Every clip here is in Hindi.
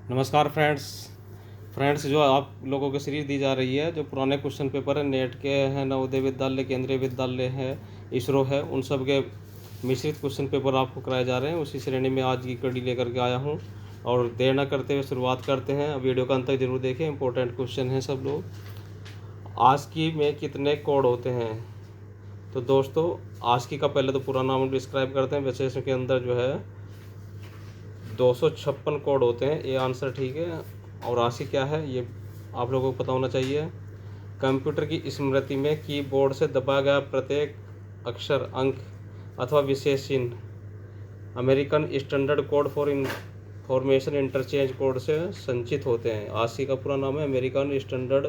नमस्कार फ्रेंड्स जो आप लोगों की सीरीज़ दी जा रही है, जो पुराने क्वेश्चन पेपर है नेट के हैं, नवोदय विद्यालय, केंद्रीय विद्यालय है, इसरो है, उन सब के मिश्रित क्वेश्चन पेपर आपको कराए जा रहे हैं। उसी श्रेणी में आज की कड़ी लेकर के आया हूं और देर न करते हुए शुरुआत करते हैं। अब वीडियो का अंत तक जरूर देखें, इंपॉर्टेंट क्वेश्चन है सब लोग। आस्की में कितने कोड होते हैं? तो दोस्तों, आस्की का पहले तो पूरा नाम डिस्क्राइब करते हैं। वैसे इसके अंदर जो है 256 कोड होते हैं, ये आंसर ठीक है। और राशि क्या है ये आप लोगों को पता होना चाहिए। कंप्यूटर की स्मृति में कीबोर्ड से दबाया गया प्रत्येक अक्षर, अंक अथवा विशेष चिन्ह American standard code for information interchange code से संचित होते हैं। आस्की का पूरा नाम है American standard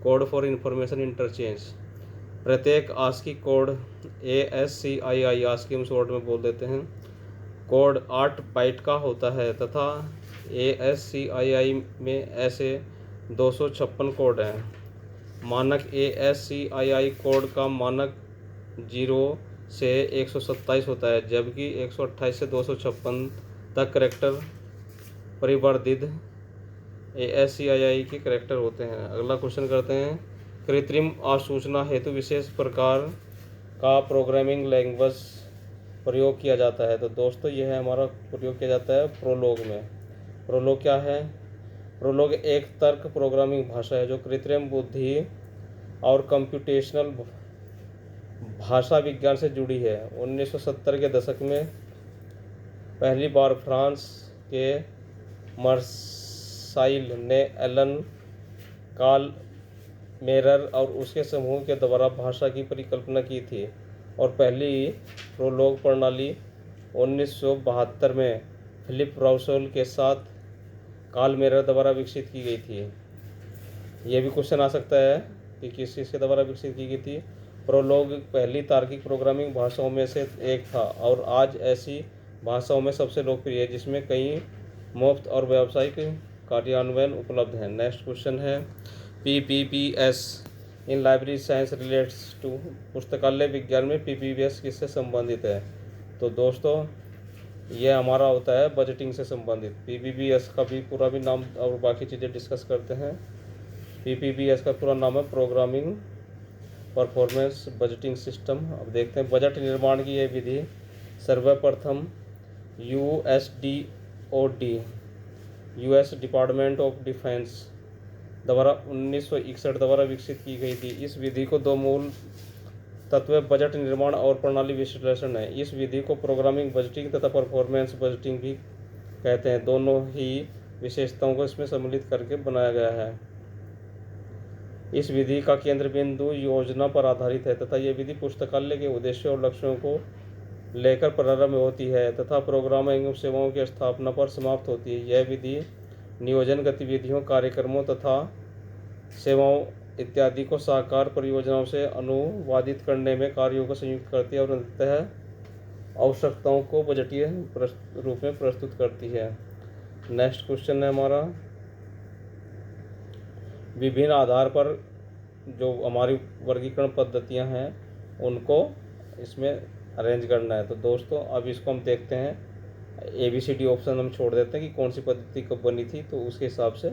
code for information interchange. प्रत्येक आस्की कोड ASCII, आस्की हम शॉर्ट में बोल देते हैं, कोड 8 बाइट का होता है तथा ASCII में ऐसे 256 कोड हैं। मानक ASCII कोड का मानक 0 से 127 होता है, जबकि 128 से 256 तक करैक्टर परिवर्धित ASCII के करैक्टर होते हैं। अगला क्वेश्चन करते हैं। कृत्रिम आसूचना हेतु विशेष प्रकार का प्रोग्रामिंग लैंग्वेज प्रयोग किया जाता है। तो दोस्तों, यह है हमारा प्रयोग किया जाता है प्रोलोग में। प्रोलोग क्या है? प्रोलोग एक तर्क प्रोग्रामिंग भाषा है जो कृत्रिम बुद्धि और कंप्यूटेशनल भाषा विज्ञान से जुड़ी है। 1970 के दशक में पहली बार फ्रांस के मर्साइल ने एलन काल मेरर और उसके समूह के द्वारा भाषा की परिकल्पना की थी और पहली प्रोलोग प्रणाली 1972 में फिलिप राउसेल के साथ काल मेरर द्वारा विकसित की गई थी। यह भी क्वेश्चन आ सकता है कि किस चीज़ के द्वारा विकसित की गई थी। प्रोलोग पहली तार्किक प्रोग्रामिंग भाषाओं में से एक था और आज ऐसी भाषाओं में सबसे लोकप्रिय है, जिसमें कई मुफ्त और व्यावसायिक कार्यान्वयन उपलब्ध हैं। नेक्स्ट क्वेश्चन है PPPS in library science relates to. पुस्तकालय विज्ञान में PPPS किससे संबंधित है? तो दोस्तों, यह हमारा होता है बजटिंग से संबंधित। PPPS का भी पूरा भी नाम और बाकी चीज़ें डिस्कस करते हैं। PPPS का पूरा नाम है प्रोग्रामिंग परफॉर्मेंस बजटिंग सिस्टम। अब देखते हैं बजट निर्माण की यह विधि सर्वप्रथम USDOD, US department of defence द्वारा 1961 द्वारा विकसित की गई थी। इस विधि को दो मूल तत्व बजट निर्माण और प्रणाली विश्लेषण है। इस विधि को प्रोग्रामिंग बजटिंग तथा परफॉर्मेंस बजटिंग भी कहते हैं। दोनों ही विशेषताओं को इसमें सम्मिलित करके बनाया गया है। इस विधि का केंद्र बिंदु योजना पर आधारित है तथा यह विधि पुस्तकालय के उद्देश्यों और लक्ष्यों को लेकर प्रारंभ होती है तथा प्रोग्राम एवं सेवाओं की स्थापना पर समाप्त होती है। यह विधि नियोजन गतिविधियों, कार्यक्रमों तथा सेवाओं इत्यादि को साकार परियोजनाओं से अनुवादित करने में कार्यों को संयुक्त करती है और अंततः आवश्यकताओं को बजटीय रूप में प्रस्तुत करती है। नेक्स्ट क्वेश्चन है हमारा, विभिन्न आधार पर जो हमारी वर्गीकरण पद्धतियां हैं उनको इसमें अरेंज करना है। तो दोस्तों, अब इसको हम देखते हैं। ABCD ऑप्शन हम छोड़ देते हैं कि कौन सी पद्धति कब बनी थी, तो उसके हिसाब से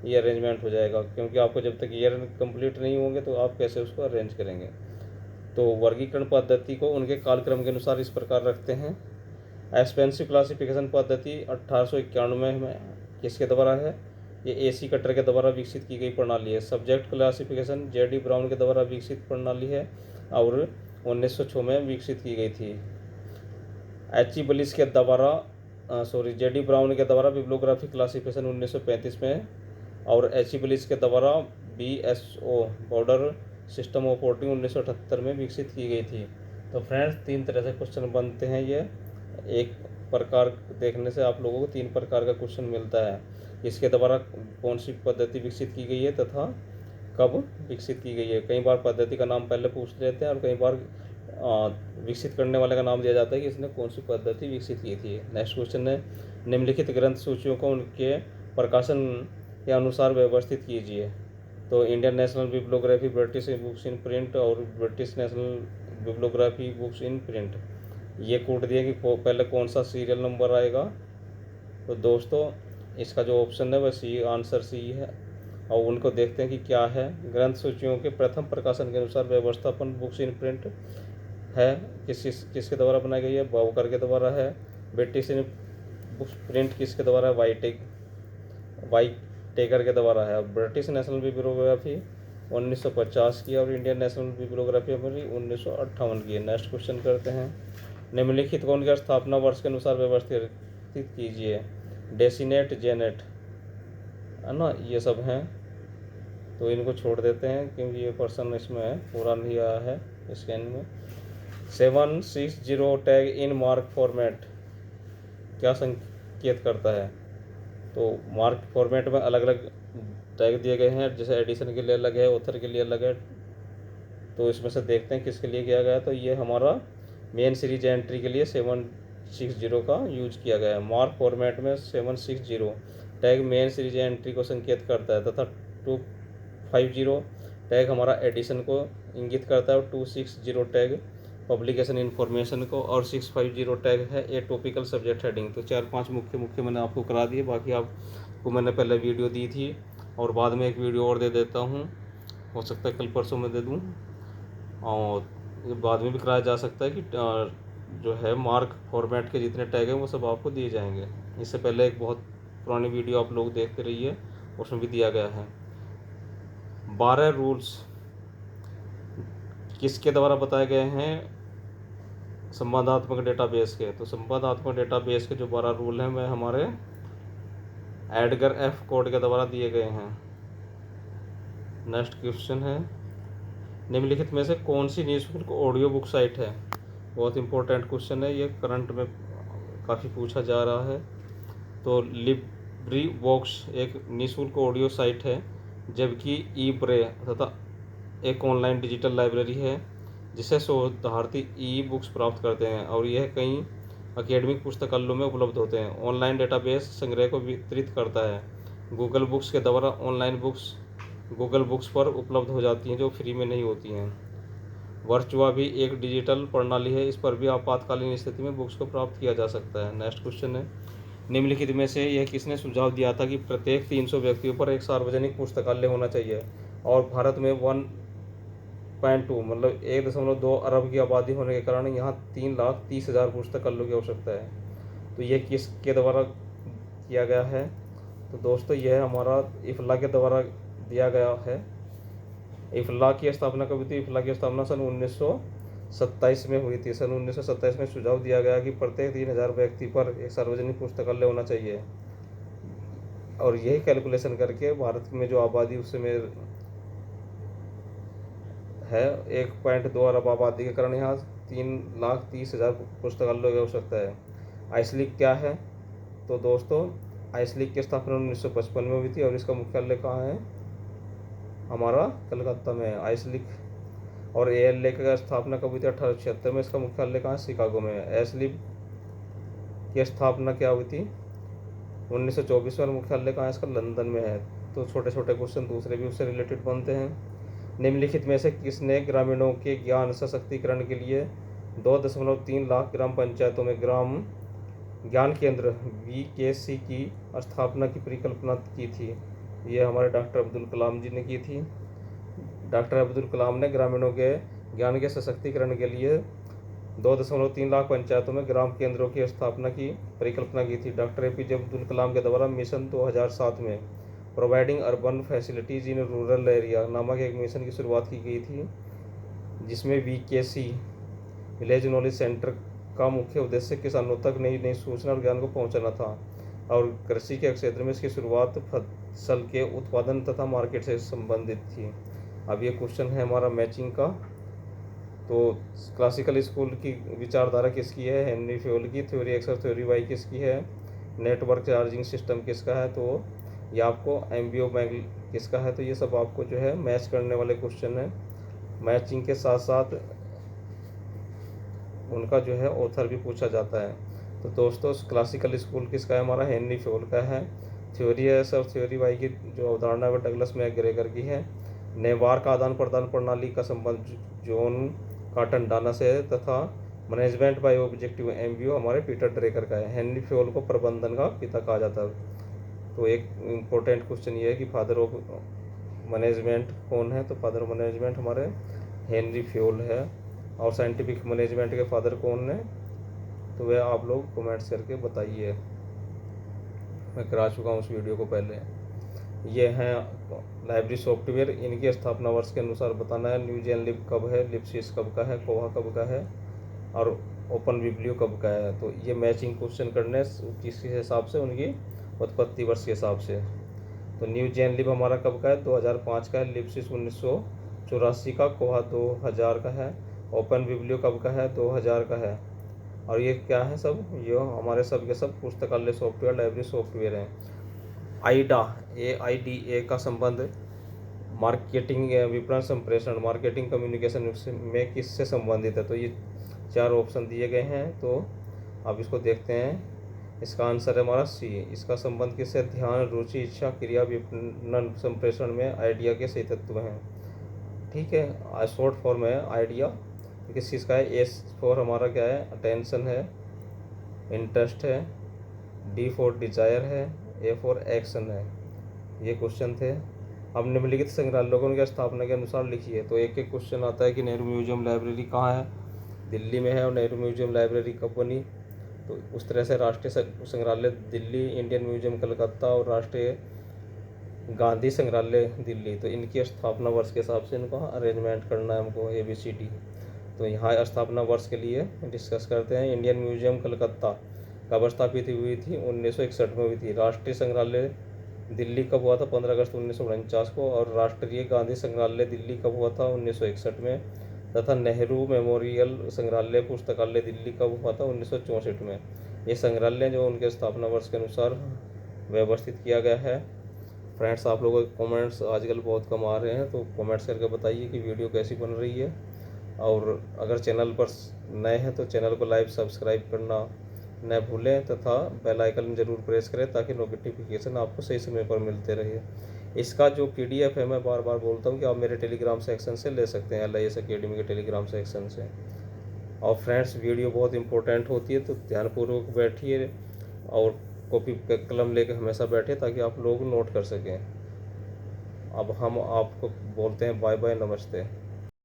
ये अरेंजमेंट हो जाएगा, क्योंकि आपको जब तक ईयर कंप्लीट नहीं होंगे तो आप कैसे उसको अरेंज करेंगे। तो वर्गीकरण पद्धति को उनके कालक्रम के अनुसार इस प्रकार रखते हैं। एक्सपेंसिव क्लासिफिकेशन पद्धति 1891 में किसके द्वारा है? ये AC कटर के द्वारा विकसित की गई प्रणाली है। सब्जेक्ट क्लासिफिकेशन JD ब्राउन के द्वारा विकसित प्रणाली है और 1906 में विकसित की गई थी। HE बलिस के द्वारा JD ब्राउन के द्वारा बिब्लियोग्राफी क्लासिफिकेशन 1935 में और HE बलिस के द्वारा BSO बॉर्डर सिस्टम ऑपरेटिंग 1978 में विकसित की गई थी। तो फ्रेंड्स, 3 तरह से क्वेश्चन बनते हैं। ये एक प्रकार देखने से आप लोगों को 3 प्रकार का क्वेश्चन मिलता है। इसके द्वारा कौन सी पद्धति विकसित की गई है तथा कब विकसित की गई है। कई बार पद्धति का नाम पहले पूछ लेते हैं और कई बार विकसित करने वाले का नाम दिया जाता है कि इसने कौन सी पद्धति विकसित की थी। नेक्स्ट क्वेश्चन है, निम्नलिखित ग्रंथ सूचियों को उनके प्रकाशन के अनुसार व्यवस्थित कीजिए। तो Indian national bibliography, British books in print और British national bibliography books in print, ये कोड दिया कि पहले कौन सा सीरियल नंबर आएगा। तो दोस्तों, इसका जो ऑप्शन है वह सी, आंसर सी है। और उनको देखते हैं कि क्या है। ग्रंथ सूचियों के प्रथम प्रकाशन के अनुसार व्यवस्थापन बुक्स इन प्रिंट है किसके द्वारा बनाई गई है? बावकर के द्वारा है। ब्रिटिश इन बुक्स प्रिंट किसके द्वारा है? वाइट टेकर के द्वारा है। ब्रिटिश नेशनल बिब्लियोग्राफी 1950 की और इंडियन नेशनल बिब्लियोग्राफी हमारी 1958 की है। नेक्स्ट क्वेश्चन करते हैं। निम्नलिखित को उनके स्थापना वर्ष के अनुसार व्यवस्थित कीजिए। डेसीनेट, जेनेट, है ना, ये सब हैं, तो इनको छोड़ देते हैं क्योंकि ये पर्सन इसमें पूरा नहीं आया है स्कैन में। 760 टैग इन मार्क फॉर्मेट क्या संकेत करता है? तो मार्क फॉर्मेट में अलग अलग टैग दिए गए हैं, जैसे एडिशन के लिए अलग है, ऑथर के लिए अलग है। तो इसमें से देखते हैं किसके लिए किया गया है। तो ये हमारा मेन सीरीज एंट्री के लिए 760 का यूज किया गया है। मार्क फॉर्मेट में 760 टैग मेन सीरीज एंट्री को संकेत करता है तथा 250 टैग हमारा एडिशन को इंगित करता है और 260 टैग पब्लिकेशन इन्फॉर्मेशन को और 650 टैग है ए टॉपिकल सब्जेक्ट हेडिंग। तो 4-5 मुख्य मैंने आपको करा दिए, बाकी आपको मैंने पहले वीडियो दी थी और बाद में एक वीडियो और दे देता हूँ, हो सकता है कल परसों में दे दूँ। और ये बाद में भी कराया जा सकता है कि जो है मार्क फॉर्मेट के जितने टैग हैं वो सब आपको दिए जाएंगे। इससे पहले एक बहुत पुरानी वीडियो आप लोग देखते रहिए, उसमें भी दिया गया है। 12 रूल्स किसके द्वारा बताए गए हैं? संवादात्मक डेटाबेस के। तो संवादात्मक डेटाबेस के जो 12 रूल हैं वह हमारे एडगर एफ कोड के द्वारा दिए गए हैं। नेक्स्ट क्वेश्चन है, निम्नलिखित में से कौन सी निःशुल्क ऑडियो बुक साइट है? बहुत इंपॉर्टेंट क्वेश्चन है, ये करंट में काफ़ी पूछा जा रहा है। तो लिब्री वॉक्स एक निःशुल्क ऑडियो साइट है, जबकि ई ब्रे तथा एक ऑनलाइन डिजिटल लाइब्रेरी है जिसे शोधार्थी ई बुक्स प्राप्त करते हैं और यह कई अकेडमिक पुस्तकालयों में उपलब्ध होते हैं। ऑनलाइन डेटाबेस संग्रह को वितरित करता है। गूगल बुक्स के द्वारा ऑनलाइन बुक्स गूगल बुक्स पर उपलब्ध हो जाती हैं जो फ्री में नहीं होती हैं। वर्चुआ भी एक डिजिटल प्रणाली है, इस पर भी आपातकालीन स्थिति में बुक्स को प्राप्त किया जा सकता है। नेक्स्ट क्वेश्चन है, निम्नलिखित में से यह किसने सुझाव दिया था कि प्रत्येक 300 व्यक्तियों पर एक सार्वजनिक पुस्तकालय होना चाहिए और भारत में 1.2 मतलब 1.2 अरब की आबादी होने के कारण यहाँ 3,30,000 पुस्तकालयों की आवश्यकता है। तो यह किसके द्वारा किया गया है? तो दोस्तों यह हमारा इफला के द्वारा दिया गया है। इफला की स्थापना कब हुई थी? इफला की स्थापना सन 1927 में हुई थी। सन 1927 में सुझाव दिया गया कि प्रत्येक 3,000 व्यक्ति पर एक सार्वजनिक पुस्तकालय होना चाहिए और यही कैलकुलेशन करके भारत में जो आबादी उसमें है 1.2 अरब आबादी के कारण यहाँ 3,30,000 पुस्तकालयों की आवश्यकता है। आइसलीग क्या है? तो दोस्तों आइसलीग की स्थापना 1955 में हुई थी और इसका मुख्यालय कहाँ है? हमारा कलकत्ता में है आइसलीग। और ALA की स्थापना कब हुई थी? 1876 में। इसका मुख्यालय कहाँ है? शिकागो में है। एसलीब की स्थापना क्या हुई थी? 1924 में। मुख्यालय कहाँ है इसका? लंदन में है। तो छोटे छोटे क्वेश्चन दूसरे भी उससे रिलेटेड बनते हैं। निम्नलिखित में से किसने ग्रामीणों के ज्ञान सशक्तिकरण के लिए 2.3 लाख ग्राम पंचायतों में ग्राम ज्ञान केंद्र VKC की स्थापना की परिकल्पना की थी? ये हमारे डॉक्टर अब्दुल कलाम जी ने की थी। डॉक्टर अब्दुल कलाम ने ग्रामीणों के ज्ञान के सशक्तिकरण के लिए 2.3 लाख पंचायतों में ग्राम केंद्रों की स्थापना की परिकल्पना की थी। डॉक्टर APJ अब्दुल कलाम के द्वारा मिशन 2007 में providing urban facilities in rural area नामक एक मिशन की शुरुआत की गई थी, जिसमें VKC विलेज नॉलेज सेंटर का मुख्य उद्देश्य किसानों तक नई नई सूचना और ज्ञान को पहुंचाना था और कृषि के क्षेत्र में इसकी शुरुआत फसल के उत्पादन तथा मार्केट से संबंधित थी। अब ये क्वेश्चन है हमारा मैचिंग का। तो क्लासिकल स्कूल की विचारधारा किसकी है? हेनरी फ्योल की। थ्योरी एक्स और थ्योरी वाई किसकी है? नेटवर्क चार्जिंग सिस्टम किसका है? तो ये आपको एम्बियो मैगल किसका है? तो ये सब आपको जो है मैच करने वाले क्वेश्चन है। मैचिंग के साथ साथ उनका जो है ऑथर भी पूछा जाता है। तो दोस्तों क्लासिकल स्कूल किसका है? हमारा हेनरी फ्योल का है। थ्योरी एक्स और थ्योरी वाई की जो अवधारणा है वह डगलस मैकग्रेगर की है। नेवार का आदान प्रदान प्रणाली का संबंध जॉन कॉटन डाना से है तथा मैनेजमेंट बाय ऑब्जेक्टिव एम्बियो हमारे पीटर ड्रेकर का है। हेनरी फ्योल को प्रबंधन का पिता कहा जाता है। तो एक इम्पोर्टेंट क्वेश्चन ये है कि फादर ऑफ मैनेजमेंट कौन है, तो फादर ऑफ मैनेजमेंट हमारे हेनरी फ्योल है। और साइंटिफिक मैनेजमेंट के फादर कौन है, तो वह आप लोग कमेंट्स करके बताइए। मैं करा चुका हूँ उस वीडियो को पहले। ये हैं लाइब्रेरी सॉफ्टवेयर, इनकी स्थापना वर्ष के अनुसार बताना है। न्यू जेन लिब कब है, लिपसिस कब का है, कोहा कब का है, और ओपन बिब्लियो कब का है। तो ये मैचिंग क्वेश्चन करने किस हिसाब से, उनकी उत्पत्ति वर्ष के हिसाब से। तो न्यू जेन लिब हमारा कब का है, 2005 का है। लिपसिस 1984 का, कोहा 2000 का है। ओपन बिब्लियो कब का है, 2000 का है। और ये क्या है सब, ये हमारे सब के सब पुस्तकालय सॉफ्टवेयर, लाइब्रेरी सॉफ्टवेयर हैं। आईडा, AIDA का संबंध मार्केटिंग विपणन संप्रेषण, मार्केटिंग कम्युनिकेशन में किससे संबंधित है। तो ये 4 ऑप्शन दिए गए हैं, तो अब इसको देखते हैं। इसका आंसर है हमारा C। इसका संबंध किससे, ध्यान, रुचि, इच्छा, क्रिया, विपणन संप्रेषण में आइडिया के सही तत्व हैं। ठीक है, शॉर्ट फॉर्म है आइडिया। किस चीज़ का है, S फॉर हमारा क्या है, अटेंशन है, इंटरेस्ट है, D फॉर डिजायर है, A फॉर एक्शन है। ये क्वेश्चन थे। अब निम्नलिखित संग्रहालयों को उनकी स्थापना के अनुसार लिखिए। तो एक एक क्वेश्चन आता है कि नेहरू म्यूजियम लाइब्रेरी कहाँ है, दिल्ली में है, और नेहरू म्यूजियम लाइब्रेरी कब बनी। तो उस तरह से राष्ट्रीय संग्रहालय दिल्ली, इंडियन म्यूजियम कलकत्ता, और राष्ट्रीय गांधी संग्रहालय दिल्ली। तो इनकी स्थापना वर्ष के हिसाब से इनको अरेंजमेंट करना है हमको, ABCD। तो यहाँ स्थापना वर्ष के लिए डिस्कस करते हैं। इंडियन म्यूजियम कलकत्ता कब स्थापित हुई थी, 1961 में हुई थी। राष्ट्रीय संग्रहालय दिल्ली कब हुआ था, 15 अगस्त 1949 को। और राष्ट्रीय गांधी संग्रहालय दिल्ली कब हुआ था, 1961 में। तथा नेहरू मेमोरियल संग्रहालय पुस्तकालय दिल्ली कब हुआ था, 1964 में। ये संग्रहालय जो उनके स्थापना वर्ष के अनुसार व्यवस्थित किया गया है। फ्रेंड्स, आप लोगों के कमेंट्स आजकल बहुत कम आ रहे हैं, तो कमेंट्स करके बताइए कि वीडियो कैसी बन रही है। और अगर चैनल पर नए हैं तो चैनल को लाइक सब्सक्राइब करना न भूलें, तथा बेल आइकन जरूर प्रेस करें ताकि नोटिफिकेशन आपको सही समय पर मिलते रहे। इसका जो PDF है, मैं बार बार बोलता हूँ कि आप मेरे टेलीग्राम सेक्शन से ले सकते हैं, LIS अकेडमी के टेलीग्राम सेक्शन से। और फ्रेंड्स, वीडियो बहुत इंपॉर्टेंट होती है, तो ध्यानपूर्वक बैठिए और कॉपी कलम लेकर हमेशा बैठे ताकि आप लोग नोट कर सकें। अब हम आपको बोलते हैं बाय बाय, नमस्ते।